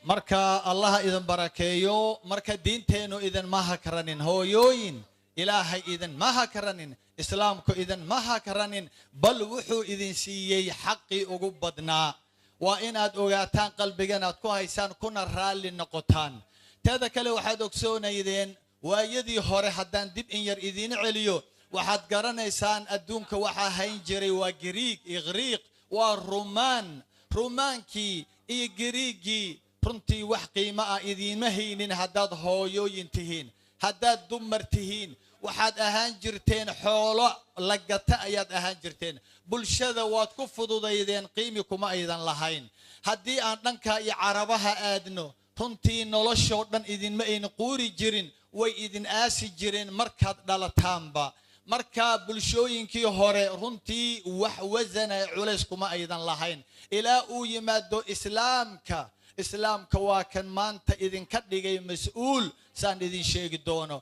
marka Allah idin barakeeyo marka diinteenu idin ma hakaranin hooyooyin ilaahay idin ma hakaranin islaamku idin ma hakaranin bal wuxuu idin siiyay xaqi ugu badnaa waa inaad ogaataan qalbigan aad ku haysaan kuna raali noqotaan tada kale waxaad ogsoonaydeen waayadii hore haddaan dib in yar idin celiyo waxaad garanaysaan adduunka waxa hayn jiray waa Greek waa Romaankii iyo Greegii runtii wax qiimo ah idiinma haynin haddaad hooyooyin tihiin haddaad dumar tihiin waxaad ahaan jirteen xoolo la gata ayaad ahaan jirteen bulshada waad ku fududaydeen qiimi kuma aydan lahayn haddii aan dhanka iyo carabaha aadno runtii noloshoo dhan idinma ayna quuri jirin way idin aasi jireen markaad dhalataanba marka bulshooyinkii hore runtii wax wasana culays kuma aydan lahayn ilaa uu yimaado islaamka waa kan maanta idinka dhigay mas'uul saan idin sheegi doono